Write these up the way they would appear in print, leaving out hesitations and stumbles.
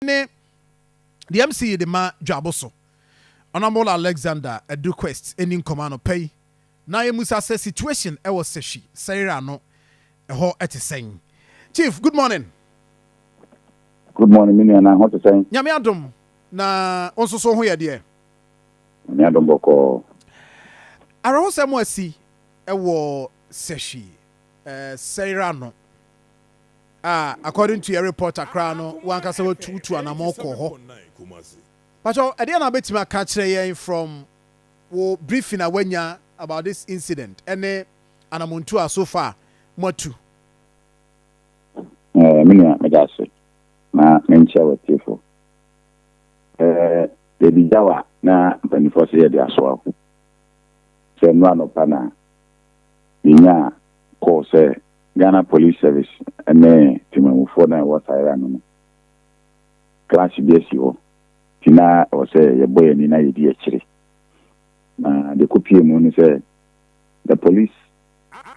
the MCE the ma Juaboso. Honorable Alexander Edu Quest in command pay. Na ye musa say situation e was seshi. Sayerano ho saying. Chief, good morning. Good morning, Minion. I want to say. Nyame adom na onso so ho ye de. Nyame adom boko. Ara ho samo asi e wo seshi. Sayerano. According to your report, Akrano, one can say two and a more call. But I didn't bet my catch from briefing about this incident. And Anamuntua so far, more too. Megase. Na mencha with you. The Bijawa na 24 years as well. So, no pana. Inya call say. Ghana Police Service and Timamufo na was Sayerano. Class BSO. Tina was a boy in the actually. The copy moon say the police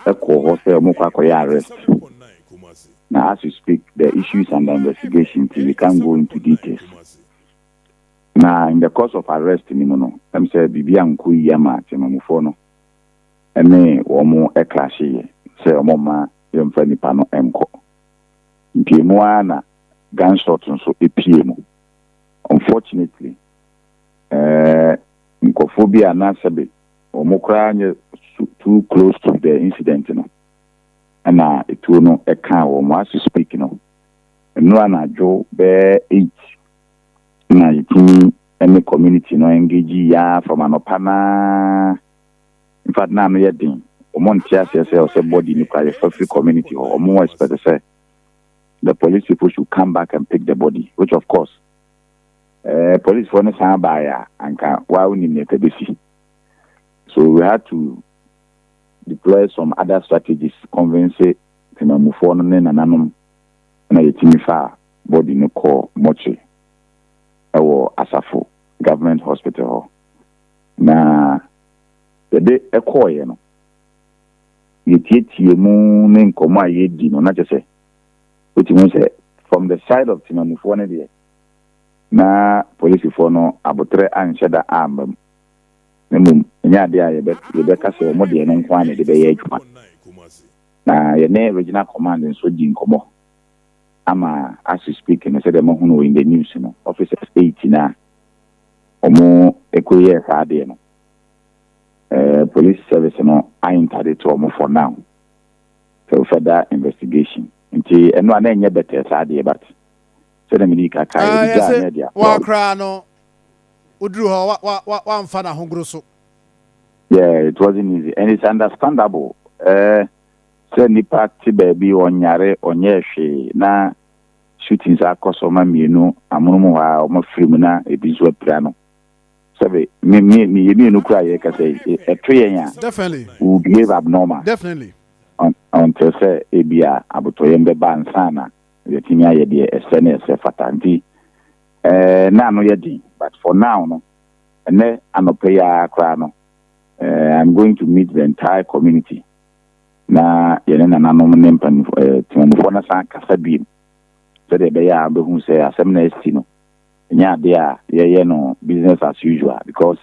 call Jose Mokakoya arrest. Now, as you speak, the issues under investigation till we can't go into details. Now, in the course of arrest, I'm saying Bibian Kuyama Timamufo and me or more a class here. Say a mama. Yemfani pano enko. Mpiemwana gunshot nso epiemu. Unfortunately, nkophobia na sebe omokra nye too close to the incident no. Ana etu no eka wo mo as speak no. No na jo be 8 na yitini any community no engage ya from anopana. In fact na no yedin. Montias say body in the community or more expect say the police people should come back and pick the body, which of course police for no sound buyer and why we need to. So we had to deploy some other strategies, convince to move on and anonymous and a timifa body no call mochi or Asafo government hospital. Na the day a call, you know. Yetieti mu ne nkoma yedi no na chese wetin mo say from the side of Timamufo ne there na police for no abotre anhyeda ambam nemum nya de a yebe ka se mo de no nkwa ne de be ye adwuma na ye ne regional command nso di nkomo ama as you speak and say dem ho no in the news no officers 8 na omo ekoye sa de no police service no I entered to for now. So further investigation. Until no one any better side but so the medical media. Wa krano udru ho wa mfana hongruso. Yeah, it wasn't easy and it's understandable. Say nipa ti baby onyare onyehwe na shootings akosoma mienu amunumu wa omo film na ebizo plano. Me no cry definitely will behave abnormal. Definitely. Until say ebia abotoyembe bansana the timia ye de SNS fatanti na no ye but for now no and anopeya kra no I'm going to meet the entire community na ye na nanom nempan timamufo na san kasa biem so de be ya be hu say asem na esti no nya there ye no business as usual because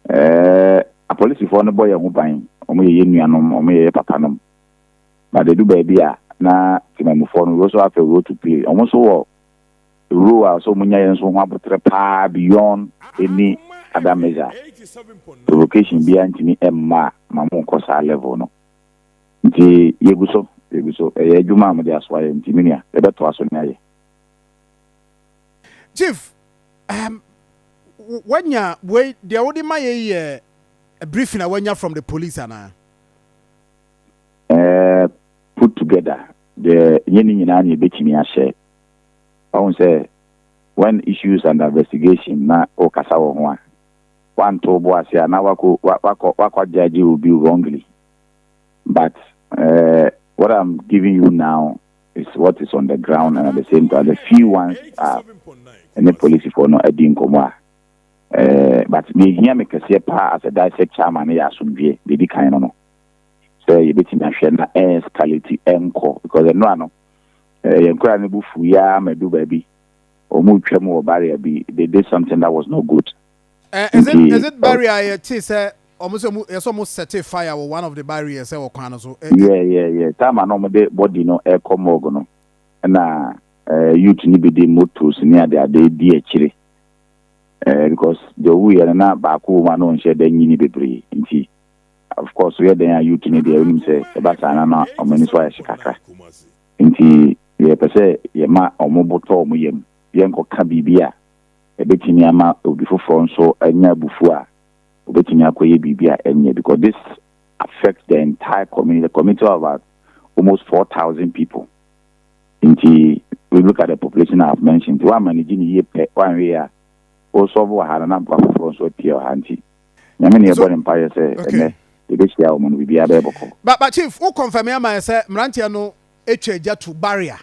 a police for no boy who buying omo ye nuanom omo ye papanom but they do baby na Timamufo no also have a role to play almost so rule so munya yen so ho abotre pa beyond any other measure provocation be antimi emma mamon kosa level no nti yeguso e adwuma am dey aswa ntimi nia e beto aso nia ye. Chief, when you wait, the only my a briefing when you're from the police and put together the yeni betimi share. I won't say when issues under investigation na okasa wo one to boss ya na wako judge will be wrongly, but what I'm giving you now is what is on the ground and at the same time the few ones are and the police for no edin komwa but me hear me kase pa as a dissect chairman ya asumdwe be kind no so you beti na hwe na escalate enko because no ano yenkura ne bufu ya medu baby omu twem barrier be they did something that was not good. Is it barrier almost set a fire with one of the barriers or so? Yeah. Time I know the body no air come na youth ni be the motors near the day chile. Because the we are na back woman on share the nyini bebre nti of course we are the youth ni there we say about na o mani so ashikaka nti ye pese ye ma omoboto omuyem ye nkoka bibia ebetimi ama obi foforo nso anya bufu a obetimi akoye bibia enye because this affects the entire community. The community of about almost 4,000 people. Nti we look at the population I have mentioned. One managing year one year also had a number of fronts or tier handy. Yamini about empire say the best year woman will be able. But chief, who confirm me say Mrantiano echeja to barrier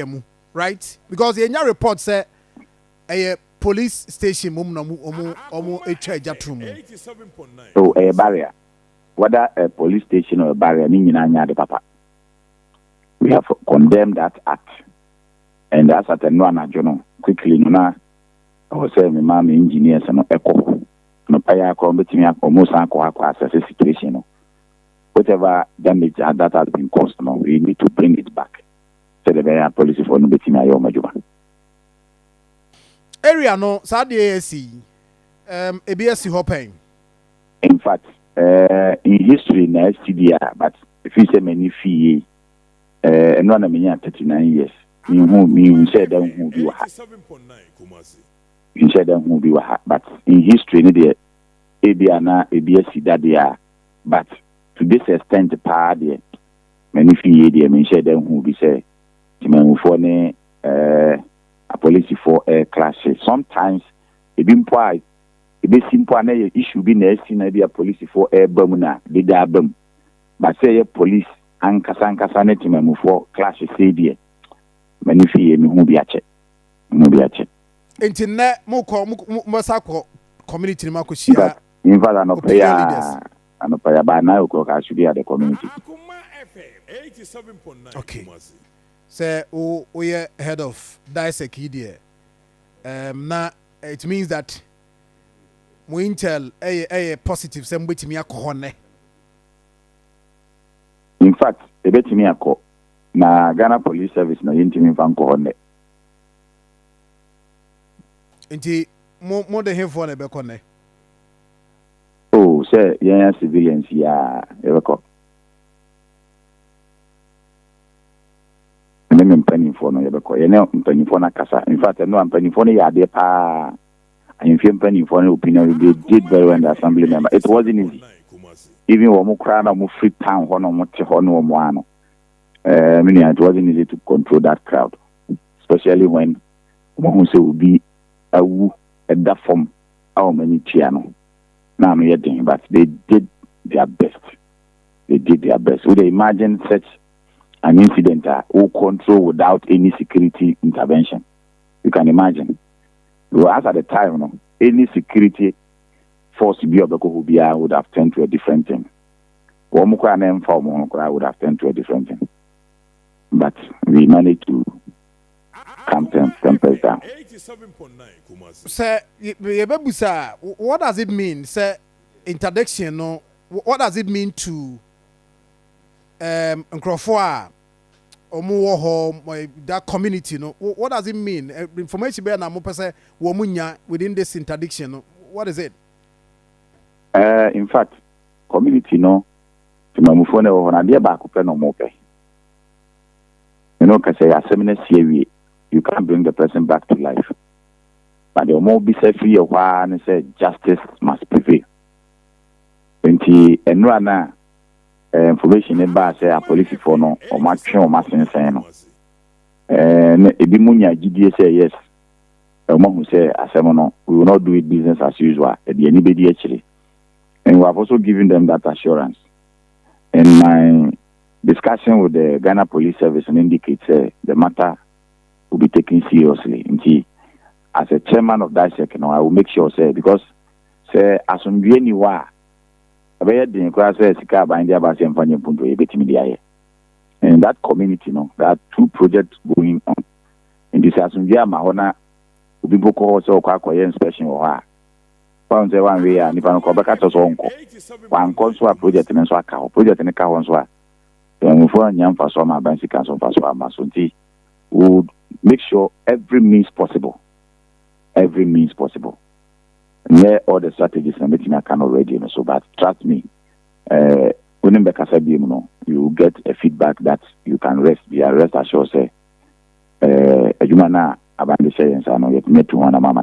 mu, right? Because the report say a police station omu echeja to mu. So a barrier. Whether a police station or a barrier, the papa. We have condemned that act. And that's at a no quickly, no, I was saying, my mom engineers and echo. No paya combating up almost uncle as a situation. Whatever damage that has been caused, no, we need to bring it back. So the police for no betting my own area no, Saudi ASC, ABS hoping. In fact, in history, na STDR, but if you say many fee, and one of me 39 years, you said them who be you said them who be but in history, the ABR na ABS that they are, but to this extent, the many fee, they mean said them who be say, a police for air clashes. Sometimes it been quite. It be simple na issue be na esi na be a police for airborne na be da bam but say police ankasa na timamu for clash say there many fie me hu bi ache enti na mo ko community ma ko shia in fact no pay ba na o ka should be at the community Akoma FM 87.9 okay say o ye head of dissect there na it means that mo intel a positive say mbetimi akọ in fact ebetimi akọ na Ghana Police Service na yintimi fa nkọ honne nti mo de hefo na be kọ oh say yan civilians ya ebekọ me mpanimfo no yebekọ ye na mpanimfo na kasa in fact no mpanimfo no ya de pa and if you're for an opinion, they did very well in the assembly member. It wasn't easy. Even when we cried out, we free town, it wasn't easy to control that crowd, especially when we say will be at that form. How many piano? Now I'm here, but they did their best. Would they imagine such an incident or control without any security intervention? You can imagine. As at the time, any security force to be of the Kohubia would have turned to a different thing. Womukra name for Monokra would have turned to a different thing. But we managed to calm tempers down. Sir, what does it mean, sir? Interdiction, no? What does it mean to Nkrofo omo home that community no what does it mean information be na mo pese wo munya within this interdiction no what is it in fact community no timamufo na wo na de ba ko pe no mo pe you know can say assemblance here you can't bring the person back to life but the more be free of one say justice must prevail enti enra na information about say a police for no or match or massing no ebi munya gidie say yes who say asemono we will not do it business as usual the anybody actually and we have also given them that assurance and my discussion with the Ghana Police Service indicates the matter will be taken seriously and as a chairman of that second I will make sure say because say asumdwe ni wa and that community, there are two projects going on. In this assumption, my honor, we book also quite inspection or her. Found the one way and if I'm going back to Zonko. One console project in a swaka, project in a car on swat. Then we find young for some bank council for Masunti would make sure every means possible. Every means possible. Yeah, all the strategies and everything I can already. So, but trust me, you will get a feedback that you can rest assured. Say, Jumana abandon science and yet met to one mama.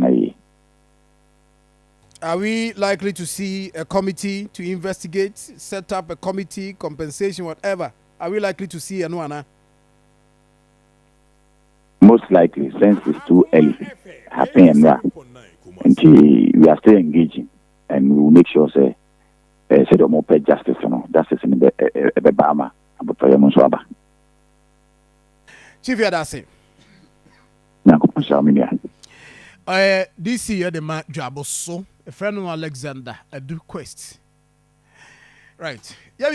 Are we likely to see a committee to investigate, set up a committee, compensation, whatever? Are we likely to see anyone? Most likely, since it's too early, happen and that. Until we are still engaging, and we will make sure say the more pay justice, justice in the Bama about Muswaba. Chief Yadase. This year the man Juaboso, a friend of Alexander, a do quest. Right. Yeah,